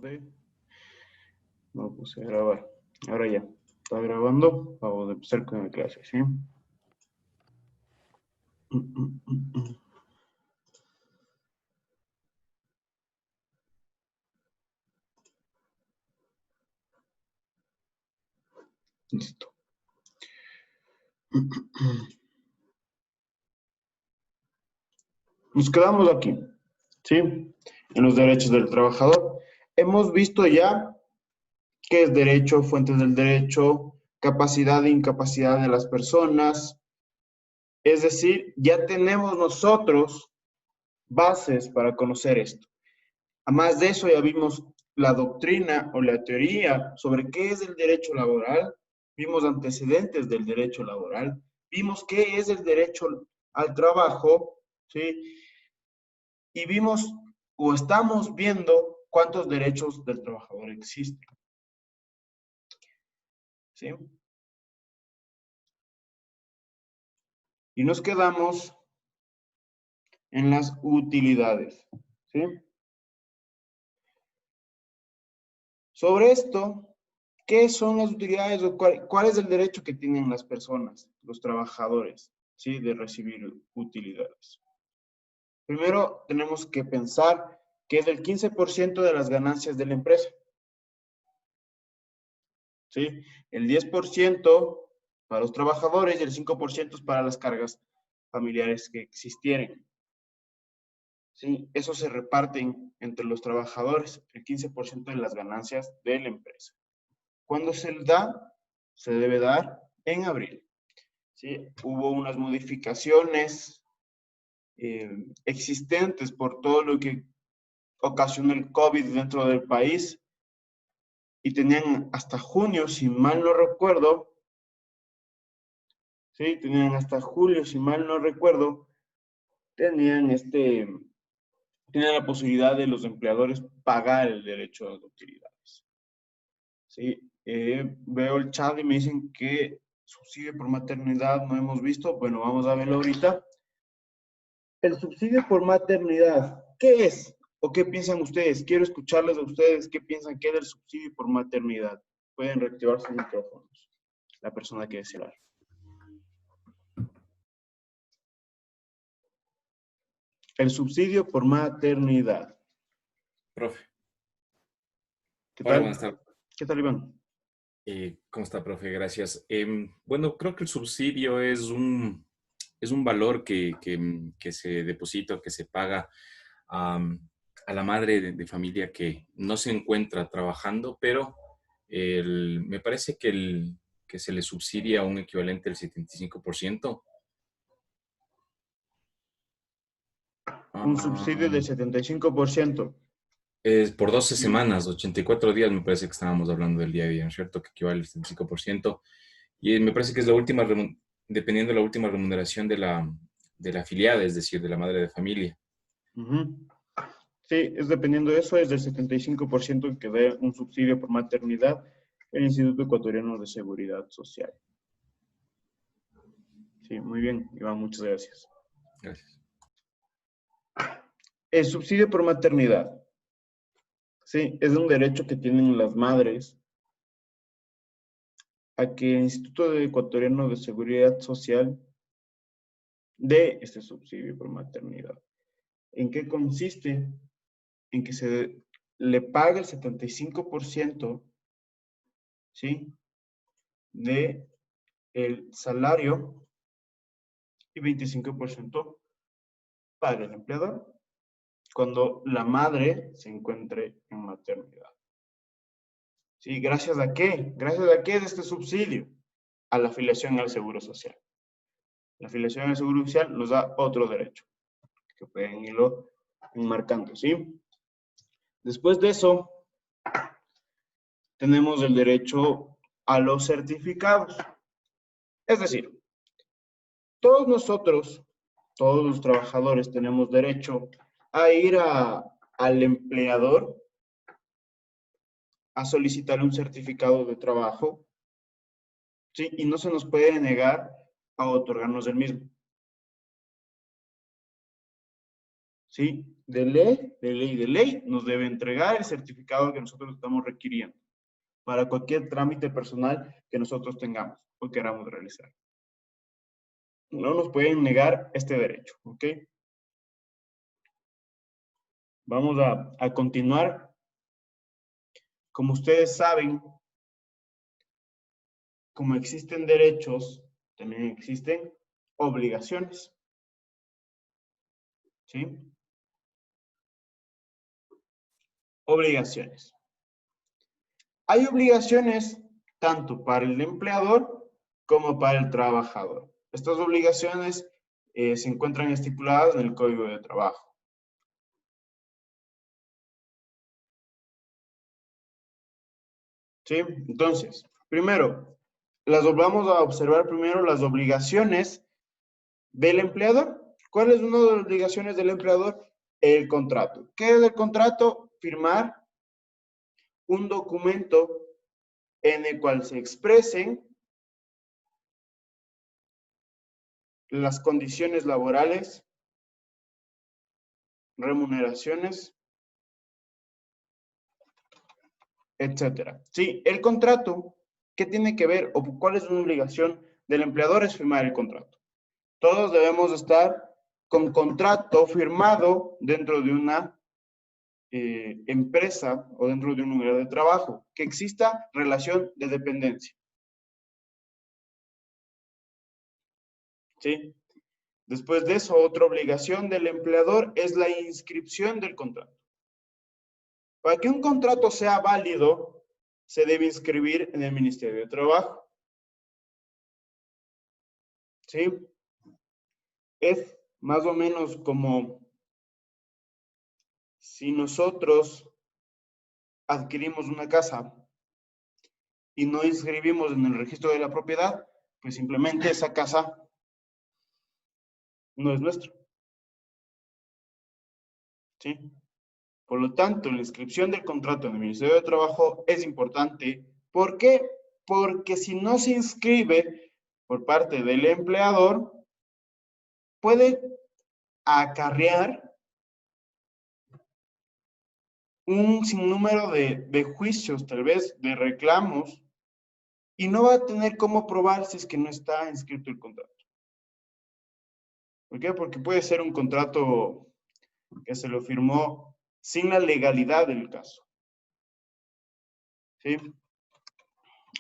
tarde. No puse a grabar. Ahora ya. Está grabando. Vamos a empezar con la clase, ¿sí? Listo. Nos quedamos aquí, ¿sí? En los derechos del trabajador. Hemos visto ya qué es derecho, fuentes del derecho, capacidad e incapacidad de las personas. Es decir, ya tenemos nosotros bases para conocer esto. Además de eso, ya vimos la doctrina o la teoría sobre qué es el derecho laboral, vimos antecedentes del derecho laboral, vimos qué es el derecho al trabajo, ¿sí? Y vimos o estamos viendo cuántos derechos del trabajador existen, ¿sí? Y nos quedamos en las utilidades, ¿sí? Sobre esto, ¿qué son las utilidades o cuál es el derecho que tienen las personas, los trabajadores, ¿sí? De recibir utilidades. Primero, tenemos que pensar que es el 15% de las ganancias de la empresa, ¿sí? El 10% para los trabajadores y el 5% es para las cargas familiares que existieren, ¿sí? Eso se reparten entre los trabajadores, el 15% de las ganancias de la empresa. ¿Cuándo se da? Se debe dar en abril, ¿sí? Hubo unas modificaciones existentes por todo lo que ocasionó el COVID dentro del país y tenían hasta junio, si mal no recuerdo, ¿sí? Tenían hasta julio, si mal no recuerdo, tenían la posibilidad de los empleadores pagar el derecho a las utilidades, ¿sí? Veo el chat y me dicen que subsidio por maternidad no hemos visto. Bueno, vamos a verlo ahorita. El subsidio por maternidad, ¿qué es? ¿O qué piensan ustedes? Quiero escucharles a ustedes qué piensan que es el subsidio por maternidad. Pueden reactivar sus micrófonos. La persona que desea hablar. El subsidio por maternidad. Profe. ¿Qué Hola, tal? buenas tardes. ¿Qué tal, Iván? ¿Cómo está, profe? Gracias. Bueno, creo que el subsidio es un valor que se deposita, que se paga a la madre de familia que no se encuentra trabajando, pero me parece que se le subsidia un equivalente al 75%. Un subsidio del 75%. Es por 12 semanas, 84 días, me parece que estábamos hablando del día a día, ¿no es cierto? Que equivale al 75%. Y me parece que es la última, dependiendo de la última remuneración de la afiliada, es decir, de la madre de familia. Sí, es dependiendo de eso, es del 75% que dé un subsidio por maternidad el Instituto Ecuatoriano de Seguridad Social. Sí, muy bien, Iván, muchas gracias. Gracias. El subsidio por maternidad, sí, es un derecho que tienen las madres a que el Instituto Ecuatoriano de Seguridad Social dé este subsidio por maternidad. ¿En qué consiste? En que se le pague el 75%, ¿sí? De el salario y 25% para el empleador cuando la madre se encuentre en maternidad. ¿Sí? ¿Gracias a qué? ¿Gracias a qué de este subsidio? A la afiliación al Seguro Social. La afiliación al Seguro Social nos da otro derecho, que pueden irlo enmarcando, ¿sí? Después de eso, tenemos el derecho a los certificados. Es decir, todos nosotros, todos los trabajadores tenemos derecho a ir al empleador a solicitar un certificado de trabajo, ¿sí? Y no se nos puede negar a otorgarnos el mismo. ¿sí? De ley, nos debe entregar el certificado que nosotros estamos requiriendo para cualquier trámite personal que nosotros tengamos o queramos realizar. No nos pueden negar este derecho, ¿ok? Vamos a continuar. Como ustedes saben, como existen derechos, también existen obligaciones, ¿sí? Obligaciones. Hay obligaciones tanto para el empleador como para el trabajador. Estas obligaciones se encuentran estipuladas en el Código de Trabajo. ¿Sí? Entonces, primero, vamos a observar primero las obligaciones del empleador. ¿Cuál es una de las obligaciones del empleador? El contrato. ¿Qué es el contrato? Firmar un documento en el cual se expresen las condiciones laborales, remuneraciones, etcétera. Sí, el contrato, ¿qué tiene que ver o cuál es una obligación del empleador? Es firmar el contrato. Todos debemos estar con contrato firmado dentro de una empresa o dentro de un lugar de trabajo, que exista relación de dependencia. ¿Sí? Después de eso, otra obligación del empleador es la inscripción del contrato. Para que un contrato sea válido, se debe inscribir en el Ministerio de Trabajo. ¿Sí? Es más o menos como si nosotros adquirimos una casa y no inscribimos en el registro de la propiedad, pues simplemente esa casa no es nuestra. ¿Sí? Por lo tanto, la inscripción del contrato en el Ministerio de Trabajo es importante. ¿Por qué? Porque si no se inscribe por parte del empleador, puede acarrear un sinnúmero de juicios, tal vez de reclamos, y no va a tener cómo probar si es que no está inscrito el contrato. ¿Por qué? Porque puede ser un contrato que se lo firmó sin la legalidad del caso. ¿Sí?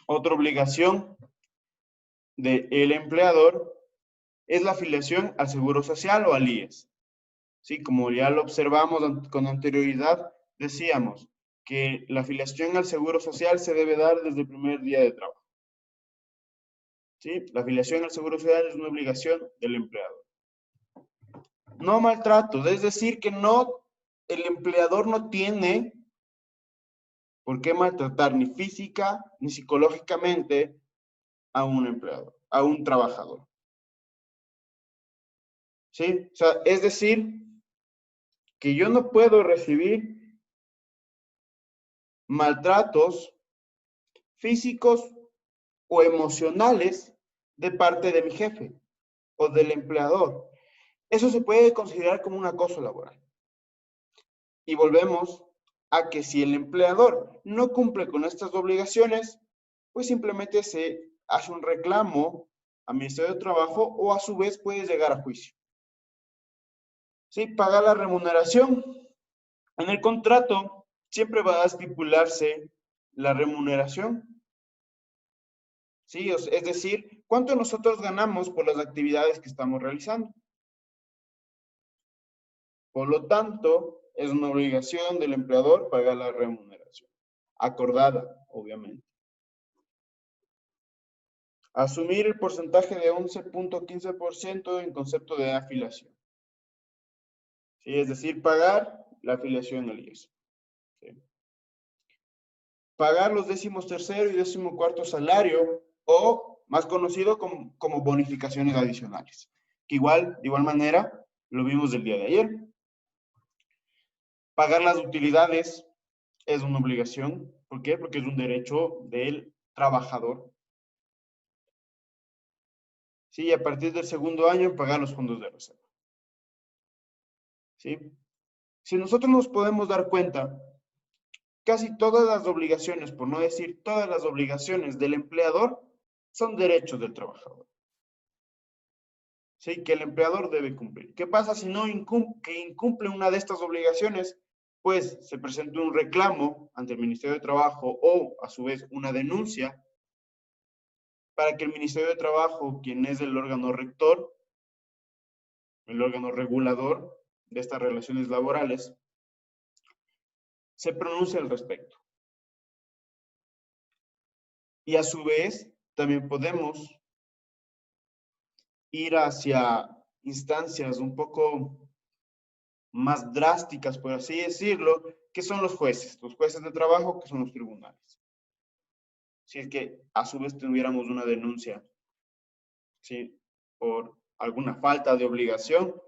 Otra obligación del empleador es la afiliación al Seguro Social o al IES. Sí, como ya lo observamos con anterioridad, decíamos que la afiliación al Seguro Social se debe dar desde el primer día de trabajo. ¿Sí? La afiliación al Seguro Social es una obligación del empleador. No maltratos, es decir, que no, el empleador no tiene por qué maltratar ni física ni psicológicamente a un empleado, a un trabajador. ¿Sí? O sea, es decir, que yo no puedo recibir maltratos físicos o emocionales de parte de mi jefe o del empleador. Eso se puede considerar como un acoso laboral. Y volvemos a que si el empleador no cumple con estas obligaciones, pues simplemente se hace un reclamo al Ministerio de Trabajo o a su vez puede llegar a juicio. ¿Sí? Pagar la remuneración. En el contrato siempre va a estipularse la remuneración. ¿Sí? Es decir, ¿cuánto nosotros ganamos por las actividades que estamos realizando? Por lo tanto, es una obligación del empleador pagar la remuneración. Acordada, obviamente. Asumir el porcentaje de 11.15% en concepto de afiliación. ¿Sí? Es decir, pagar la afiliación al IES. ¿Sí? Pagar los 13º y 14º salario o más conocido como bonificaciones adicionales. Que igual, de igual manera, lo vimos el día de ayer. Pagar las utilidades es una obligación. ¿Por qué? Porque es un derecho del trabajador. Sí, a partir del segundo año pagar los fondos de reserva. ¿Sí? Si nosotros nos podemos dar cuenta, casi todas las obligaciones, por no decir todas las obligaciones del empleador, son derechos del trabajador. ¿Sí? Que el empleador debe cumplir. ¿Qué pasa si no incumple una de estas obligaciones? Pues se presenta un reclamo ante el Ministerio de Trabajo o, a su vez, una denuncia para que el Ministerio de Trabajo, quien es el órgano rector, el órgano regulador de estas relaciones laborales, se pronuncie al respecto. Y a su vez, también podemos ir hacia instancias un poco más drásticas, por así decirlo, que son los jueces de trabajo, que son los tribunales. Si es que a su vez tuviéramos una denuncia, ¿sí? Por alguna falta de obligación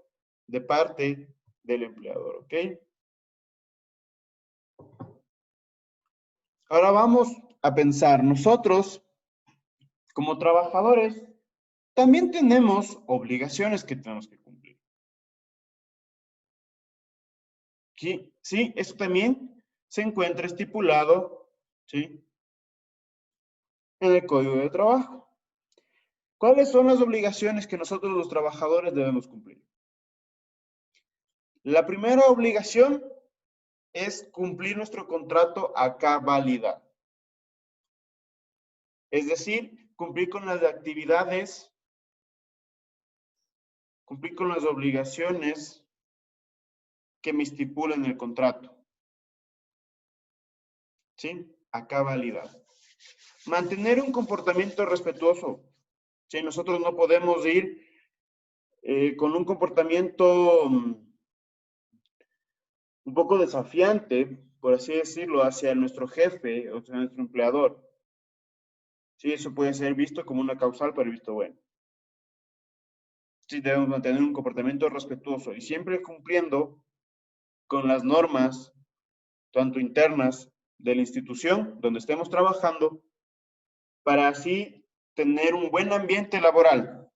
de parte del empleador, ¿ok? Ahora vamos a pensar, nosotros como trabajadores también tenemos obligaciones que tenemos que cumplir. Sí, sí, eso también se encuentra estipulado, ¿sí? En el Código de Trabajo. ¿Cuáles son las obligaciones que nosotros los trabajadores debemos cumplir? La primera obligación es cumplir nuestro contrato a cabalidad. Es decir, cumplir con las actividades, cumplir con las obligaciones que me estipulan el contrato. ¿Sí? A cabalidad. Mantener un comportamiento respetuoso. ¿Sí? Nosotros no podemos ir con un comportamiento un poco desafiante, por así decirlo, hacia nuestro jefe o hacia nuestro empleador. Sí, eso puede ser visto como una causal para el visto bueno. Sí, debemos mantener un comportamiento respetuoso y siempre cumpliendo con las normas, tanto internas de la institución donde estemos trabajando, para así tener un buen ambiente laboral.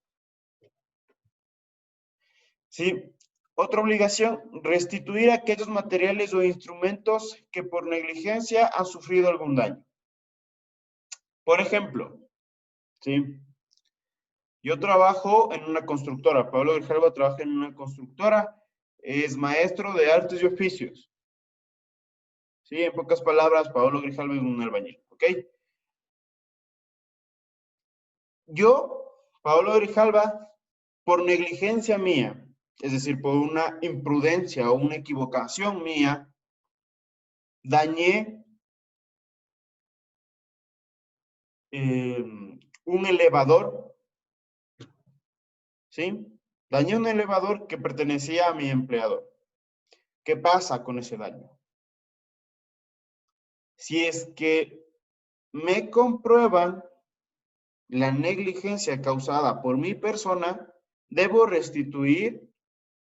Sí, otra obligación, restituir aquellos materiales o instrumentos que por negligencia han sufrido algún daño. Por ejemplo, ¿sí? Yo trabajo en una constructora, Pablo Grijalva trabaja en una constructora, es maestro de artes y oficios. Sí, en pocas palabras, Pablo Grijalva es un albañil, ¿ok? Yo, Pablo Grijalva, por negligencia mía, es decir, por una imprudencia o una equivocación mía, dañé un elevador, ¿sí? Dañé un elevador que pertenecía a mi empleador. ¿Qué pasa con ese daño? Si es que me comprueban la negligencia causada por mi persona, debo restituir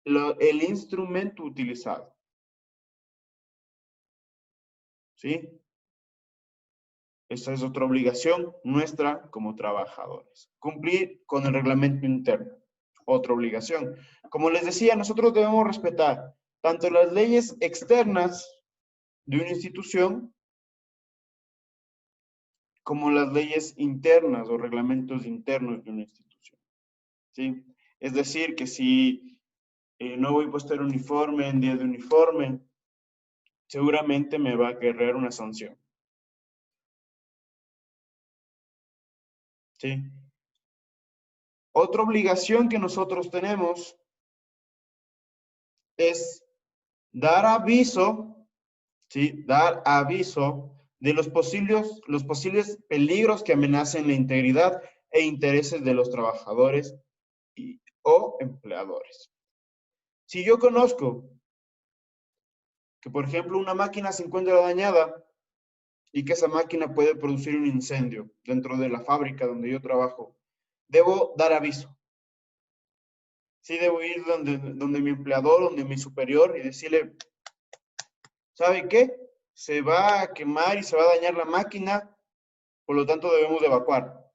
el instrumento utilizado. ¿Sí? Esa es otra obligación nuestra como trabajadores. Cumplir con el reglamento interno. Otra obligación. Como les decía, nosotros debemos respetar tanto las leyes externas de una institución como las leyes internas o reglamentos internos de una institución. ¿Sí? Es decir, que si no voy a puesto el uniforme en día de uniforme, seguramente me va a querer una sanción. ¿Sí? Otra obligación que nosotros tenemos es dar aviso, ¿sí? Dar aviso de los posibles peligros que amenacen la integridad e intereses de los trabajadores o empleadores. Si yo conozco que, por ejemplo, una máquina se encuentra dañada y que esa máquina puede producir un incendio dentro de la fábrica donde yo trabajo, debo dar aviso. Sí, debo ir donde mi empleador, donde mi superior y decirle, ¿sabe qué? Se va a quemar y se va a dañar la máquina, por lo tanto debemos de evacuar.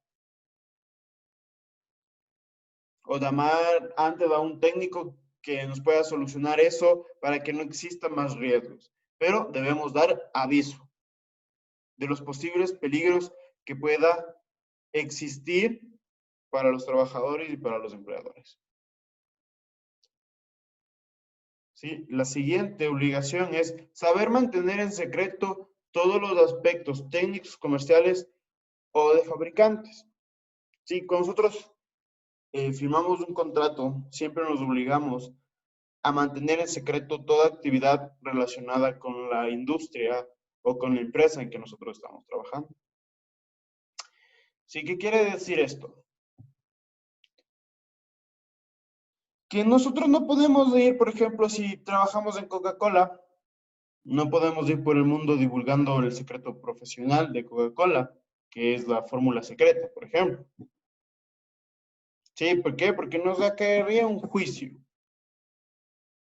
O llamar antes a un técnico que nos pueda solucionar eso para que no existan más riesgos. Pero debemos dar aviso de los posibles peligros que pueda existir para los trabajadores y para los empleadores. ¿Sí? La siguiente obligación es saber mantener en secreto todos los aspectos técnicos, comerciales o de fabricantes. Sí, con nosotros firmamos un contrato, siempre nos obligamos a mantener en secreto toda actividad relacionada con la industria o con la empresa en que nosotros estamos trabajando. Sí, ¿qué quiere decir esto? Que nosotros no podemos ir, por ejemplo, si trabajamos en Coca-Cola, no podemos ir por el mundo divulgando el secreto profesional de Coca-Cola, que es la fórmula secreta, por ejemplo. ¿Sí? ¿Por qué? Porque nos caería un juicio.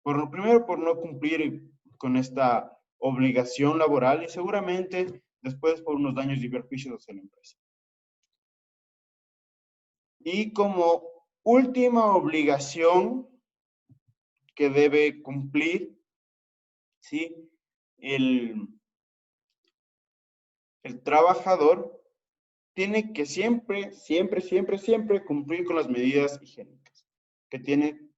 Por lo primero, por no cumplir con esta obligación laboral y seguramente después por unos daños y perjuicios hacia la empresa. Y como última obligación que debe cumplir, ¿sí? El trabajador tiene que siempre, siempre, siempre, siempre cumplir con las medidas higiénicas que tiene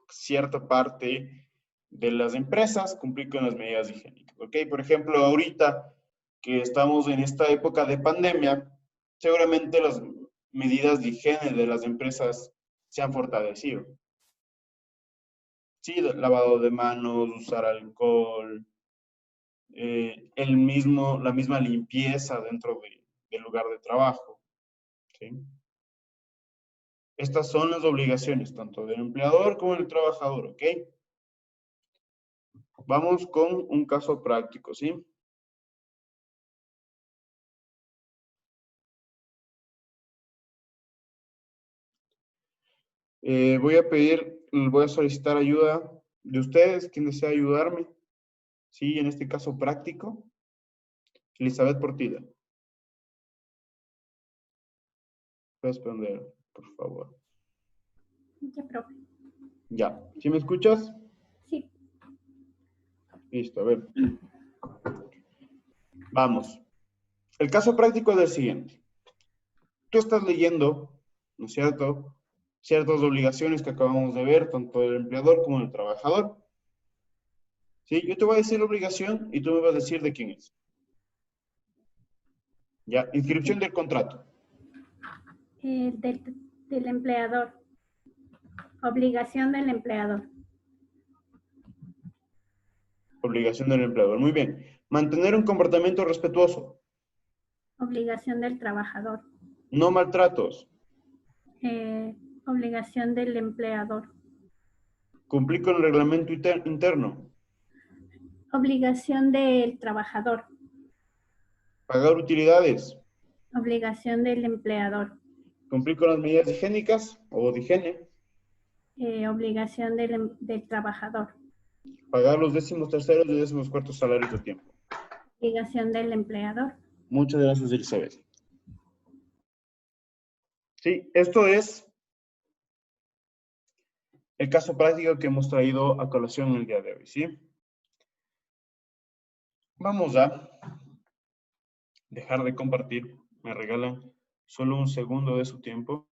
cierta parte de las empresas, cumplir con las medidas higiénicas, ¿ok? Por ejemplo, ahorita que estamos en esta época de pandemia, seguramente las medidas de higiene de las empresas se han fortalecido. Sí, lavado de manos, usar alcohol, la misma limpieza dentro del lugar de trabajo, ¿sí? Estas son las obligaciones, tanto del empleador como del trabajador, ¿ok? Vamos con un caso práctico, ¿sí? Voy a solicitar ayuda de ustedes, quien desea ayudarme, ¿sí? En este caso práctico, Elizabeth Portilla. Puedes prender, por favor. Ya, profe. Ya, ¿sí me escuchas? Sí. Listo, a ver. Vamos. El caso práctico es el siguiente. Tú estás leyendo, ¿no es cierto?, ciertas obligaciones que acabamos de ver, tanto del empleador como del trabajador. ¿Sí? Yo te voy a decir la obligación y tú me vas a decir de quién es. Ya, inscripción del contrato. Del empleador. Obligación del empleador. Obligación del empleador. Muy bien. Mantener un comportamiento respetuoso. Obligación del trabajador. No maltratos. Obligación del empleador. Cumplir con el reglamento interno. Obligación del trabajador. Pagar utilidades. Obligación del empleador. Cumplir con las medidas higiénicas o de higiene. Obligación del trabajador. Pagar los 13º y 14º salarios de tiempo. Obligación del empleador. Muchas gracias, Elizabeth. Sí, esto es el caso práctico que hemos traído a colación el día de hoy, ¿sí? Vamos a dejar de compartir. Me regalan solo un segundo de su tiempo.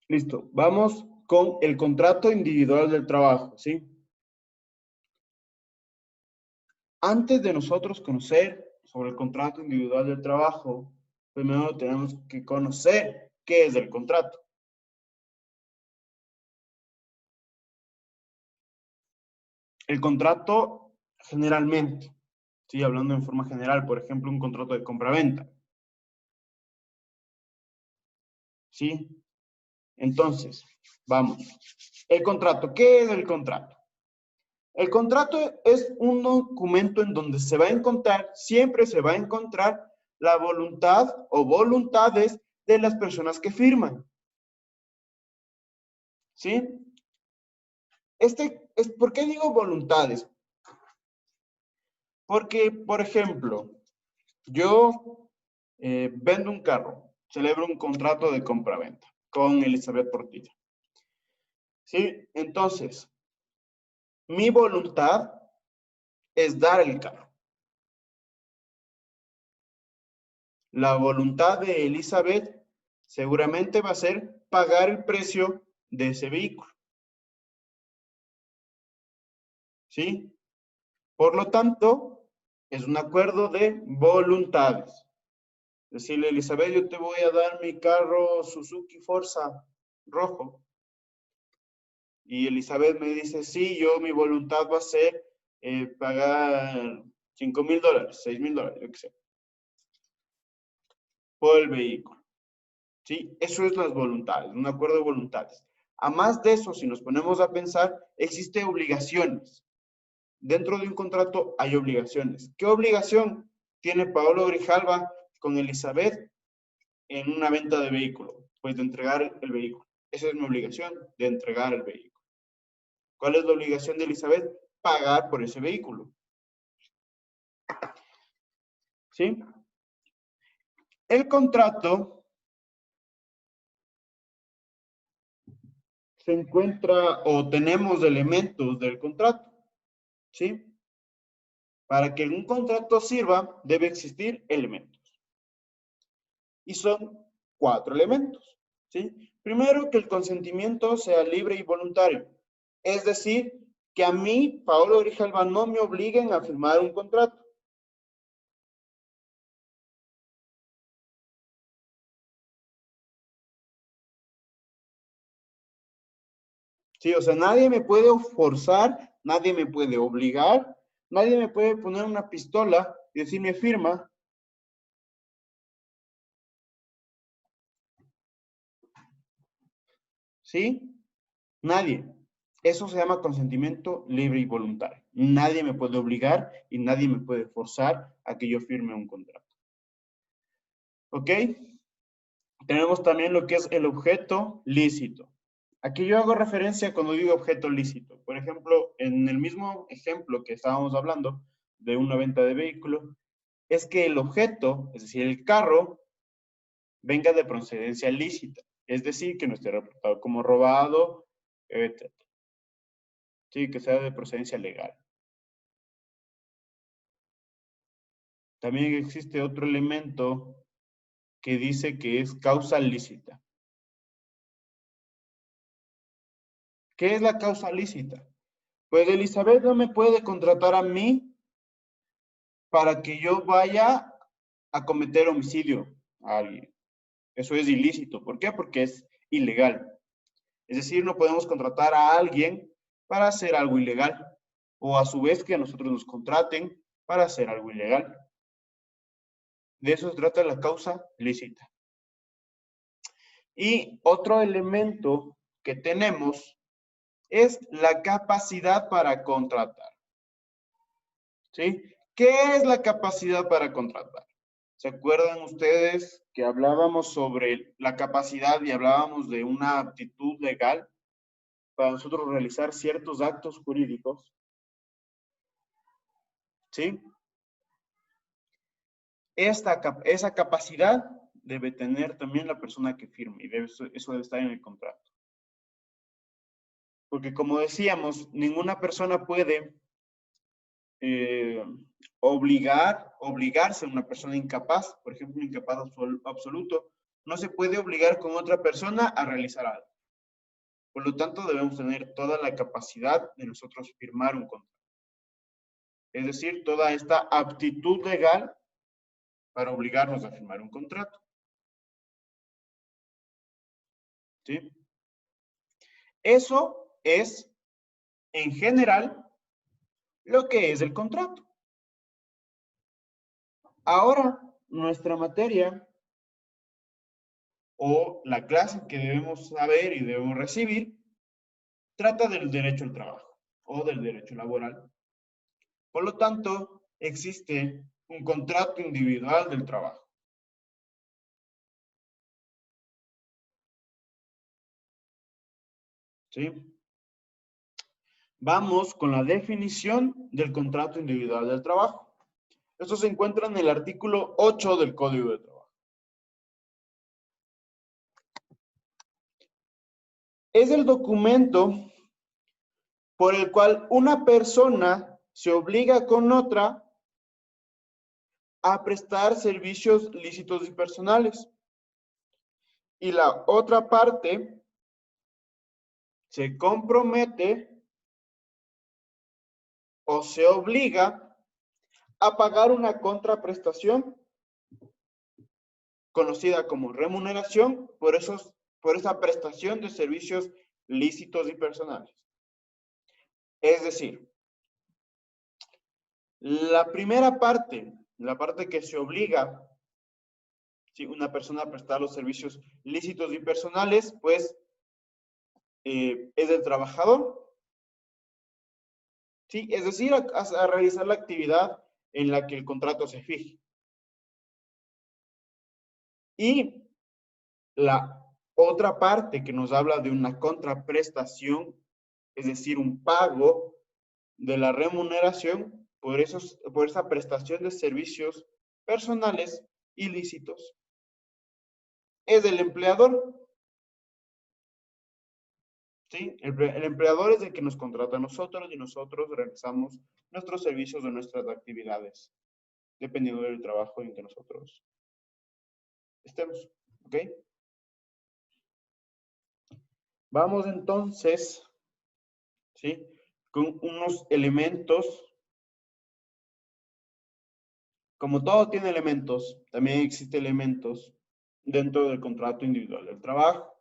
Listo. Vamos con el contrato individual del trabajo, ¿sí? Antes de nosotros conocer sobre el contrato individual del trabajo, primero tenemos que conocer qué es el contrato. El contrato, generalmente, sí, hablando en forma general, por ejemplo, un contrato de compraventa. ¿Sí? Entonces, vamos. El contrato, ¿qué es el contrato? El contrato es un documento en donde se va a encontrar, siempre se va a encontrar la voluntad o voluntades de las personas que firman. ¿Sí? ¿Por qué digo voluntades? Porque, por ejemplo, yo vendo un carro, celebro un contrato de compraventa con Elizabeth Portilla. ¿Sí? Entonces, mi voluntad es dar el carro. La voluntad de Elizabeth seguramente va a ser pagar el precio de ese vehículo. ¿Sí? Por lo tanto, es un acuerdo de voluntades. Decirle, Elizabeth, yo te voy a dar mi carro Suzuki Forza rojo. Y Elizabeth me dice, sí, mi voluntad va a ser pagar $5,000, $6,000, yo qué sé, por el vehículo. ¿Sí? Eso es las voluntades, un acuerdo de voluntades. A más de eso, si nos ponemos a pensar, existen obligaciones. Dentro de un contrato hay obligaciones. ¿Qué obligación tiene Paolo Grijalva con Elizabeth en una venta de vehículo? Pues de entregar el vehículo. Esa es mi obligación, de entregar el vehículo. ¿Cuál es la obligación de Elizabeth? Pagar por ese vehículo. ¿Sí? El contrato se encuentra o tenemos elementos del contrato. ¿Sí? Para que un contrato sirva, debe existir elementos. Y son 4 elementos. ¿Sí? Primero, que el consentimiento sea libre y voluntario. Es decir, que a mí, Paolo Grijalva, no me obliguen a firmar un contrato. Sí, o sea, nadie me puede forzar, nadie me puede obligar, nadie me puede poner una pistola y decirme firma. ¿Sí? Nadie. Eso se llama consentimiento libre y voluntario. Nadie me puede obligar y nadie me puede forzar a que yo firme un contrato. ¿Ok? Tenemos también lo que es el objeto lícito. Aquí yo hago referencia cuando digo objeto lícito. Por ejemplo, en el mismo ejemplo que estábamos hablando de una venta de vehículo, es que el objeto, es decir, el carro, venga de procedencia lícita. Es decir, que no esté reportado como robado, etc. Sí, que sea de procedencia legal. También existe otro elemento que dice que es causa lícita. ¿Qué es la causa lícita? Pues Elizabeth no me puede contratar a mí para que yo vaya a cometer homicidio a alguien. Eso es ilícito. ¿Por qué? Porque es ilegal. Es decir, no podemos contratar a alguien para hacer algo ilegal. O a su vez que a nosotros nos contraten para hacer algo ilegal. De eso se trata la causa lícita. Y otro elemento que tenemos es la capacidad para contratar. ¿Sí? ¿Qué es la capacidad para contratar? ¿Se acuerdan ustedes que hablábamos sobre la capacidad y hablábamos de una aptitud legal para nosotros realizar ciertos actos jurídicos? ¿Sí? Esa capacidad debe tener también la persona que firme y eso debe estar en el contrato. Porque como decíamos, ninguna persona puede obligarse a una persona incapaz, por ejemplo, un incapaz absoluto, no se puede obligar con otra persona a realizar algo. Por lo tanto, debemos tener toda la capacidad de nosotros firmar un contrato. Es decir, toda esta aptitud legal para obligarnos a firmar un contrato. ¿Sí? Eso es, en general, lo que es el contrato. Ahora, nuestra materia o la clase que debemos saber y debemos recibir trata del derecho al trabajo o del derecho laboral. Por lo tanto, existe un contrato individual del trabajo. ¿Sí? Vamos con la definición del contrato individual del trabajo. Esto se encuentra en el artículo 8 del Código de Trabajo. Es el documento por el cual una persona se obliga con otra a prestar servicios lícitos y personales. Y la otra parte se compromete o se obliga a pagar una contraprestación conocida como remuneración por esa prestación de servicios lícitos y personales. Es decir, la primera parte, la parte que se obliga, si una persona a prestar los servicios lícitos y personales, pues es el trabajador. Sí, es decir, a realizar la actividad en la que el contrato se fije. Y la otra parte que nos habla de una contraprestación, es decir, un pago de la remuneración por esa prestación de servicios personales ilícitos, es del empleador. ¿Sí? El empleador es el que nos contrata a nosotros y nosotros realizamos nuestros servicios o nuestras actividades, dependiendo del trabajo en que nosotros estemos. ¿Ok? Vamos entonces, ¿sí? Con unos elementos. Como todo tiene elementos, también existen elementos dentro del contrato individual del trabajo.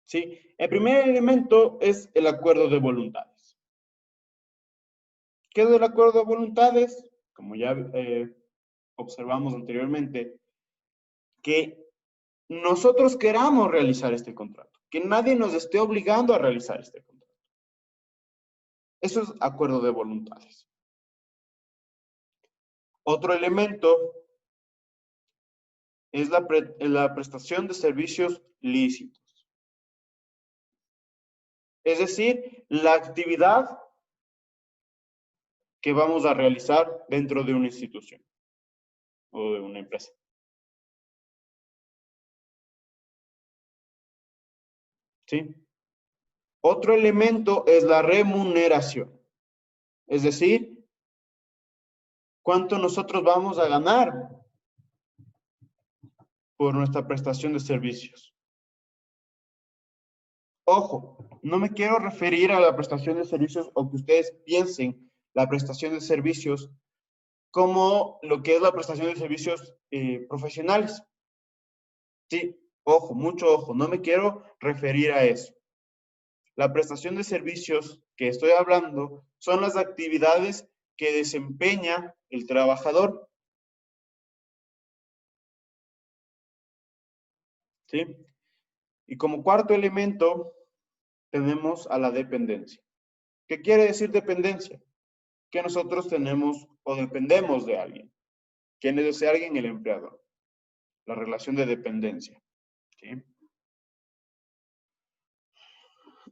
¿Sí? El primer elemento es el acuerdo de voluntades. ¿Qué es el acuerdo de voluntades? Como ya observamos anteriormente, que nosotros queramos realizar este contrato, que nadie nos esté obligando a realizar este contrato. Eso es acuerdo de voluntades. Otro elemento es la prestación de servicios lícitos. Es decir, la actividad que vamos a realizar dentro de una institución o de una empresa. ¿Sí? Otro elemento es la remuneración. Es decir, cuánto nosotros vamos a ganar por nuestra prestación de servicios. Ojo, no me quiero referir a la prestación de servicios o que ustedes piensen la prestación de servicios como lo que es la prestación de servicios profesionales. Sí, ojo, mucho ojo, no me quiero referir a eso. La prestación de servicios que estoy hablando son las actividades que desempeña el trabajador. ¿Sí? Y como cuarto elemento tenemos a la dependencia. ¿Qué quiere decir dependencia? Que nosotros tenemos o dependemos de alguien. ¿Quién es ese alguien? El empleador. La relación de dependencia. ¿Sí?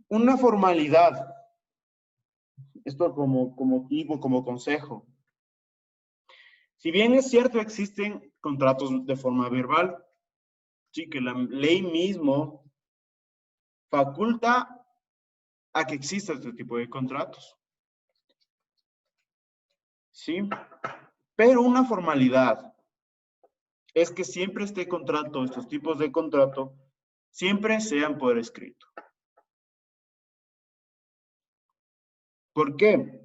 Una formalidad. Esto como tipo, como consejo. Si bien es cierto, existen contratos de forma verbal, sí, que la ley mismo faculta a que exista este tipo de contratos. ¿Sí? Pero una formalidad es que siempre este contrato, estos tipos de contrato, siempre sean por escrito. ¿Por qué?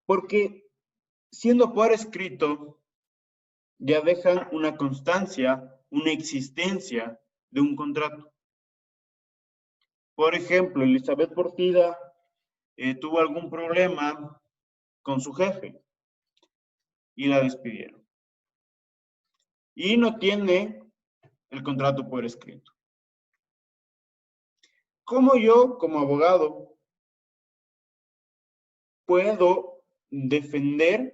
Porque siendo por escrito, ya dejan una constancia, una existencia de un contrato. Por ejemplo, Elizabeth Portida tuvo algún problema con su jefe y la despidieron. Y no tiene el contrato por escrito. ¿Cómo yo, como abogado, puedo defender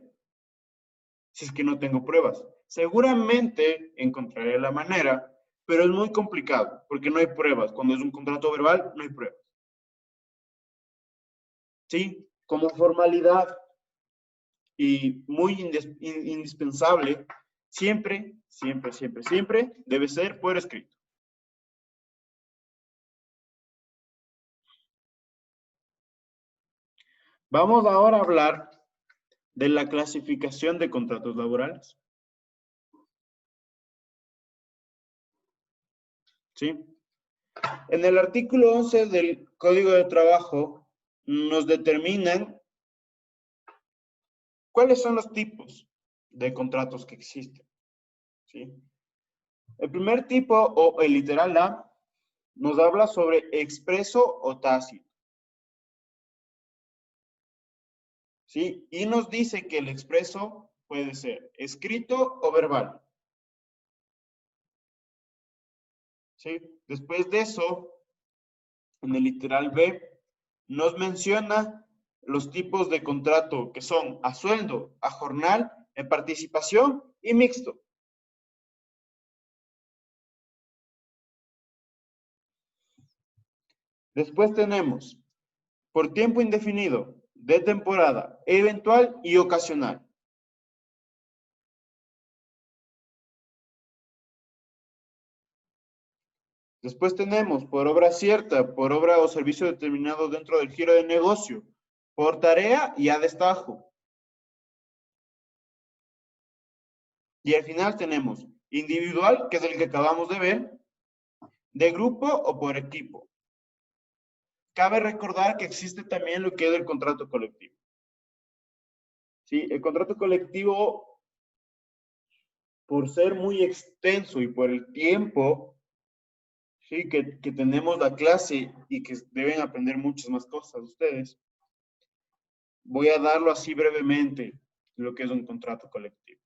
si es que no tengo pruebas? Seguramente encontraré la manera, pero es muy complicado porque no hay pruebas. Cuando es un contrato verbal, no hay pruebas. ¿Sí? Como formalidad y muy indispensable, siempre, siempre, siempre, siempre debe ser por escrito. Vamos ahora a hablar de la clasificación de contratos laborales. ¿Sí? En el artículo 11 del Código de Trabajo nos determinan cuáles son los tipos de contratos que existen. ¿Sí? El primer tipo, o el literal A, nos habla sobre expreso o tácito. ¿Sí? Y nos dice que el expreso puede ser escrito o verbal. ¿Sí? Después de eso, en el literal B, nos menciona los tipos de contrato que son a sueldo, a jornal, en participación y mixto. Después tenemos por tiempo indefinido, de temporada, eventual y ocasional. Después tenemos por obra cierta, por obra o servicio determinado dentro del giro de negocio, por tarea y a destajo. Y al final tenemos individual, que es el que acabamos de ver, de grupo o por equipo. Cabe recordar que existe también lo que es el contrato colectivo. ¿Sí? El contrato colectivo, por ser muy extenso y por el tiempo, ¿sí? que tenemos la clase y que deben aprender muchas más cosas ustedes, voy a darlo así brevemente, lo que es un contrato colectivo.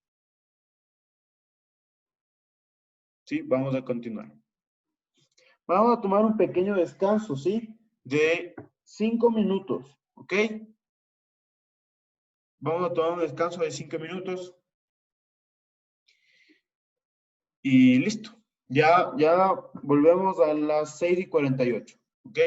¿Sí? Vamos a continuar. Vamos a tomar un pequeño descanso, ¿sí? De 5 minutos, ¿ok? Vamos a tomar un descanso de 5 minutos y listo. Ya volvemos a las 6:48, ¿ok?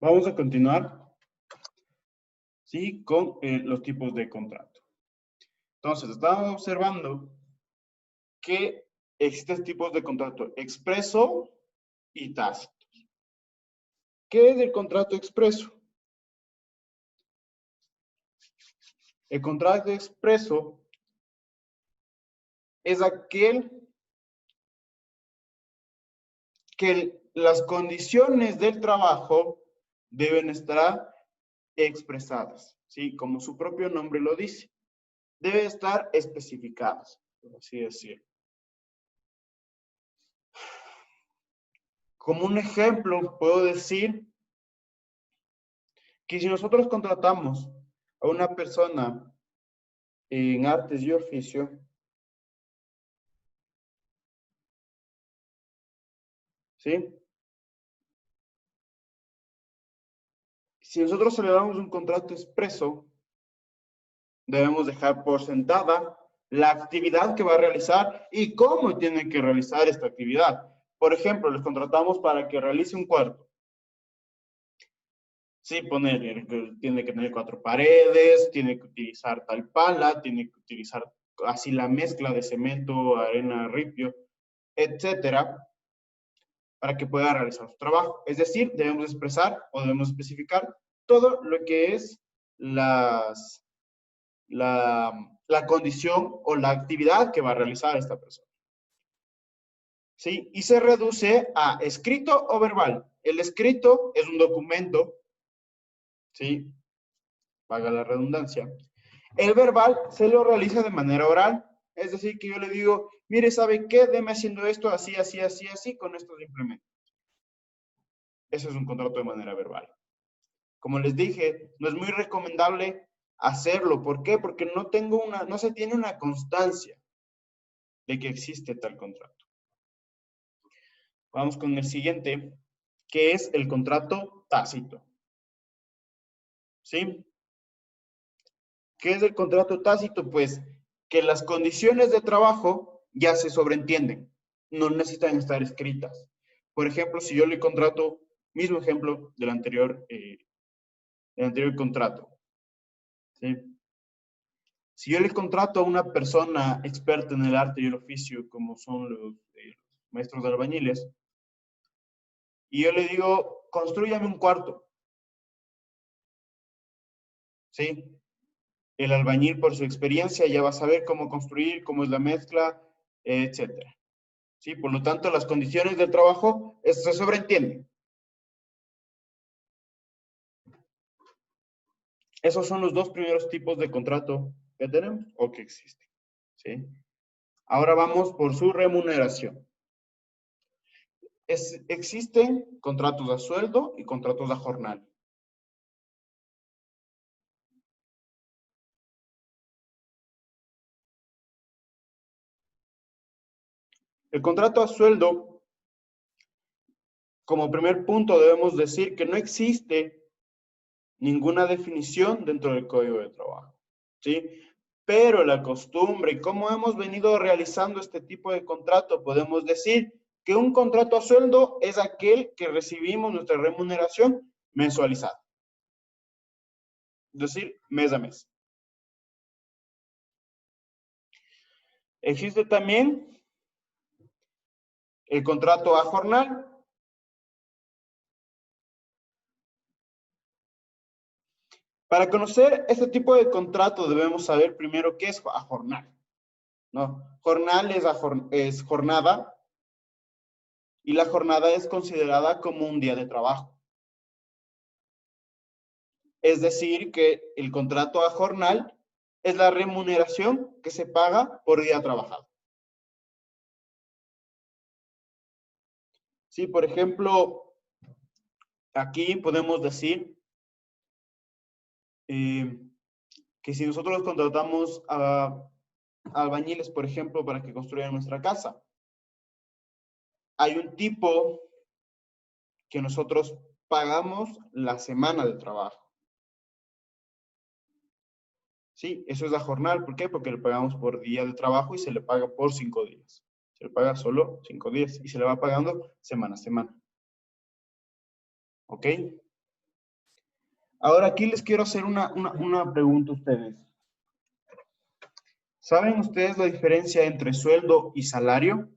Vamos a continuar, ¿sí? Con los tipos de contrato. Entonces, estábamos observando que existen tipos de contrato expreso y tácito. ¿Qué es el contrato expreso? El contrato expreso es aquel que las condiciones del trabajo deben estar expresadas, ¿sí? Como su propio nombre lo dice. Deben estar especificadas, por así decirlo. Como un ejemplo, puedo decir que si nosotros contratamos a una persona en artes y oficio, ¿sí? Si nosotros celebramos un contrato expreso, debemos dejar por sentada la actividad que va a realizar y cómo tiene que realizar esta actividad. Por ejemplo, les contratamos para que realice un cuarto. Sí, tiene que tener 4 paredes, tiene que utilizar tal pala, tiene que utilizar así la mezcla de cemento, arena, ripio, etcétera, para que pueda realizar su trabajo. Es decir, debemos expresar o debemos especificar todo lo que es la condición o la actividad que va a realizar esta persona. ¿Sí? Y se reduce a escrito o verbal. El escrito es un documento, ¿sí? Valga la redundancia. El verbal se lo realiza de manera oral. Es decir, que yo le digo, mire, ¿sabe qué? Deme haciendo esto así, así, así, así, con estos implementos. Eso es un contrato de manera verbal. Como les dije, no es muy recomendable hacerlo. ¿Por qué? Porque no se tiene una constancia de que existe tal contrato. Vamos con el siguiente, que es el contrato tácito. ¿Sí? ¿Qué es el contrato tácito? Pues que las condiciones de trabajo ya se sobreentienden, no necesitan estar escritas. Por ejemplo, si yo le contrato, mismo ejemplo del anterior contrato. ¿Sí? Si yo le contrato a una persona experta en el arte y el oficio, como son los maestros de albañiles, y yo le digo, constrúyame un cuarto. ¿Sí? El albañil, por su experiencia, ya va a saber cómo construir, cómo es la mezcla, etcétera. ¿Sí? Por lo tanto, las condiciones del trabajo se sobreentienden. Esos son los dos primeros tipos de contrato que tenemos o que existen. ¿Sí? Ahora vamos por su remuneración. Existen contratos a sueldo y contratos a jornal. El contrato a sueldo, como primer punto, debemos decir que no existe ninguna definición dentro del Código de Trabajo, ¿sí? Pero la costumbre y cómo hemos venido realizando este tipo de contrato, podemos decir que un contrato a sueldo es aquel que recibimos nuestra remuneración mensualizada. Es decir, mes a mes. Existe también el contrato a jornal. Para conocer este tipo de contrato debemos saber primero qué es a jornal, ¿no? Jornal es jornada y la jornada es considerada como un día de trabajo. Es decir, que el contrato a jornal es la remuneración que se paga por día trabajado. Sí, por ejemplo, aquí podemos decir que si nosotros contratamos a albañiles, por ejemplo, para que construyan nuestra casa, hay un tipo que nosotros pagamos la semana de trabajo. Sí, eso es la jornal. ¿Por qué? Porque le pagamos por día de trabajo y se le paga por 5 días. Se le paga solo 5 días y se le va pagando semana a semana. ¿Ok? Ahora aquí les quiero hacer una pregunta a ustedes. ¿Saben ustedes la diferencia entre sueldo y salario?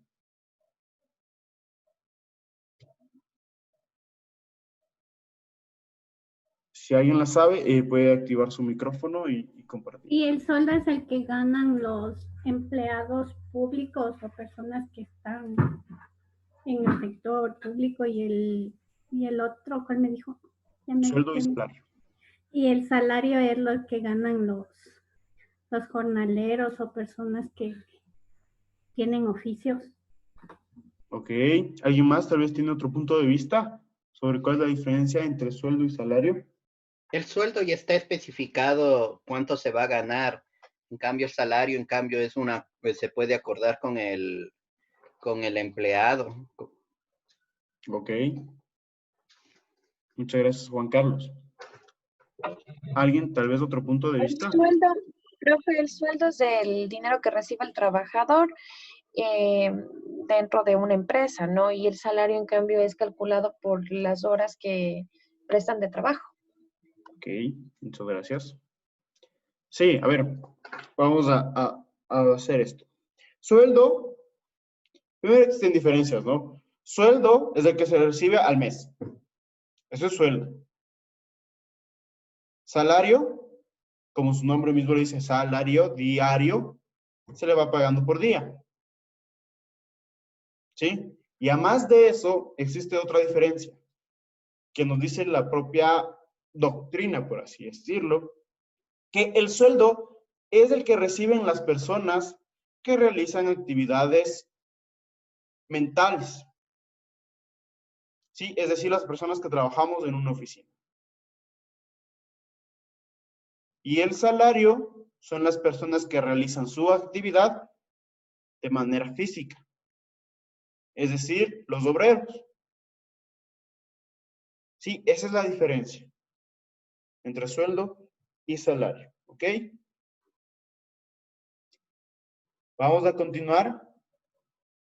Si alguien la sabe, puede activar su micrófono y compartir. Y el sueldo es el que ganan los empleados públicos o personas que están en el sector público y el otro, ¿cuál me dijo? Sueldo y salario. Y el salario es lo que ganan los jornaleros o personas que tienen oficios. Ok. ¿Alguien más tal vez tiene otro punto de vista sobre cuál es la diferencia entre sueldo y salario? El sueldo ya está especificado cuánto se va a ganar. En cambio, el salario, en cambio, es pues se puede acordar con el empleado. Ok. Muchas gracias, Juan Carlos. ¿Alguien tal vez otro punto de vista? El sueldo, profe, el sueldo es el dinero que recibe el trabajador dentro de una empresa, ¿no? Y el salario, en cambio, es calculado por las horas que prestan de trabajo. Ok, muchas gracias. Sí, a ver, vamos a hacer esto. Sueldo, primero existen diferencias, ¿no? Sueldo es el que se recibe al mes. Eso es sueldo. Salario, como su nombre mismo lo dice, salario diario, se le va pagando por día. ¿Sí? Y además de eso, existe otra diferencia que nos dice la propia doctrina, por así decirlo, que el sueldo es el que reciben las personas que realizan actividades mentales. ¿Sí? Es decir, las personas que trabajamos en una oficina. Y el salario son las personas que realizan su actividad de manera física. Es decir, los obreros. Sí, esa es la diferencia entre sueldo y salario. ¿Ok? Vamos a continuar.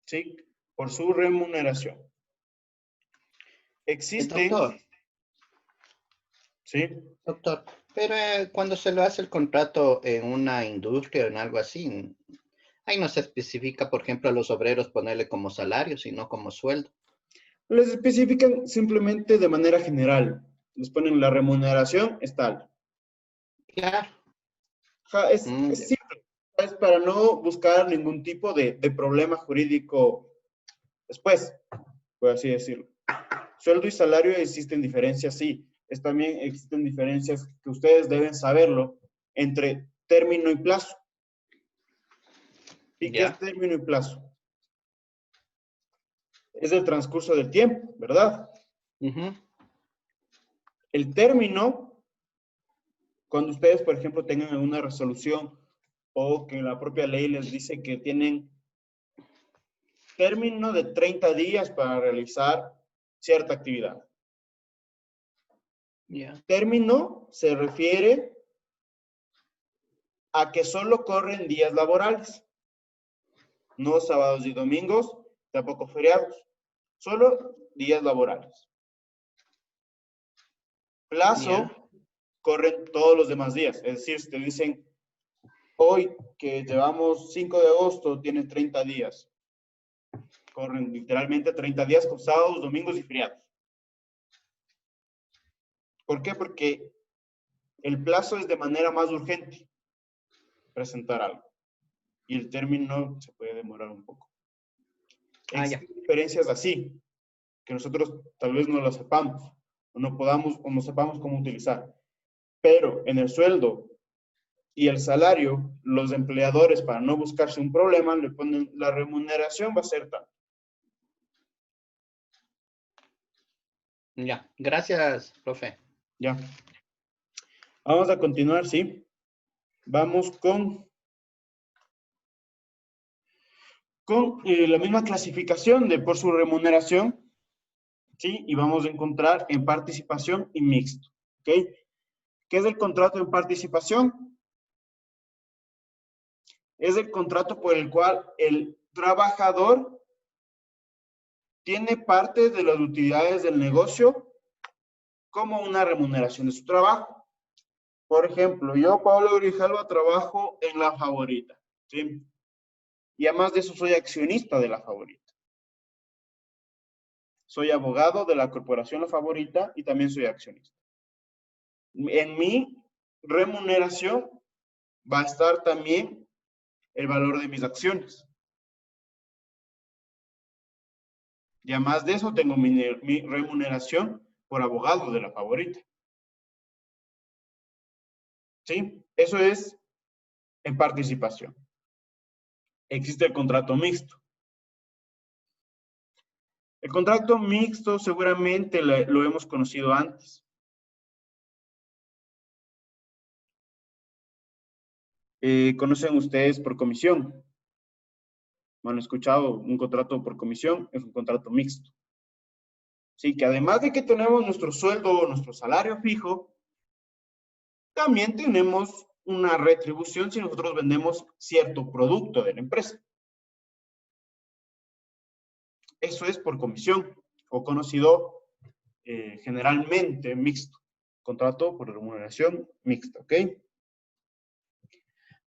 ¿Sí? Por su remuneración. Existe. ¿Sí? Doctor, pero cuando se lo hace el contrato en una industria o en algo así, ahí no se especifica, por ejemplo, a los obreros ponerle como salario, sino como sueldo. Les especifican simplemente de manera general. Les ponen la remuneración, es tal. Claro. Es simple. Es para no buscar ningún tipo de problema jurídico después, por así decirlo. Sueldo y salario existen diferencias, sí. También existen diferencias que ustedes deben saberlo entre término y plazo. ¿Y qué es término y plazo? Es el transcurso del tiempo, ¿verdad? El término, cuando ustedes, por ejemplo, tengan una resolución o que la propia ley les dice que tienen término de 30 días para realizar cierta actividad. Término se refiere a que solo corren días laborales, no sábados y domingos, tampoco feriados, solo días laborales. Plazo, corren todos los demás días, es decir, si te dicen hoy que llevamos 5 de agosto, tienen 30 días. Corren literalmente 30 días con sábados, domingos y feriados. ¿Por qué? Porque el plazo es de manera más urgente presentar algo. Y el término se puede demorar un poco. Existen diferencias así, que nosotros tal vez no las sepamos, o no podamos, o no sepamos cómo utilizar. Pero en el sueldo y el salario, los empleadores, para no buscarse un problema, le ponen la remuneración va a ser tal. Ya, gracias, profe. Ya. Vamos a continuar, ¿sí? Vamos con la misma clasificación de por su remuneración, ¿sí? Y vamos a encontrar en participación y mixto, ¿ok? ¿Qué es el contrato en participación? Es el contrato por el cual el trabajador tiene parte de las utilidades del negocio como una remuneración de su trabajo. Por ejemplo, yo, Pablo Grijalva, trabajo en La Favorita, ¿sí? Y además de eso, soy accionista de La Favorita. Soy abogado de la corporación La Favorita y también soy accionista. En mi remuneración va a estar también el valor de mis acciones. Y además de eso, tengo mi remuneración por abogado de La Favorita. ¿Sí? Eso es en participación. Existe el contrato mixto. El contrato mixto seguramente lo hemos conocido antes. ¿Conocen ustedes por comisión? ¿No han escuchado? Un contrato por comisión es un contrato mixto. Sí, que además de que tenemos nuestro sueldo o nuestro salario fijo, también tenemos una retribución si nosotros vendemos cierto producto de la empresa. Eso es por comisión, o conocido generalmente mixto. Contrato por remuneración mixta, ¿ok?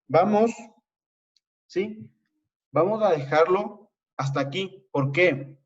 Vamos, ¿sí? Vamos a dejarlo hasta aquí. ¿Por qué?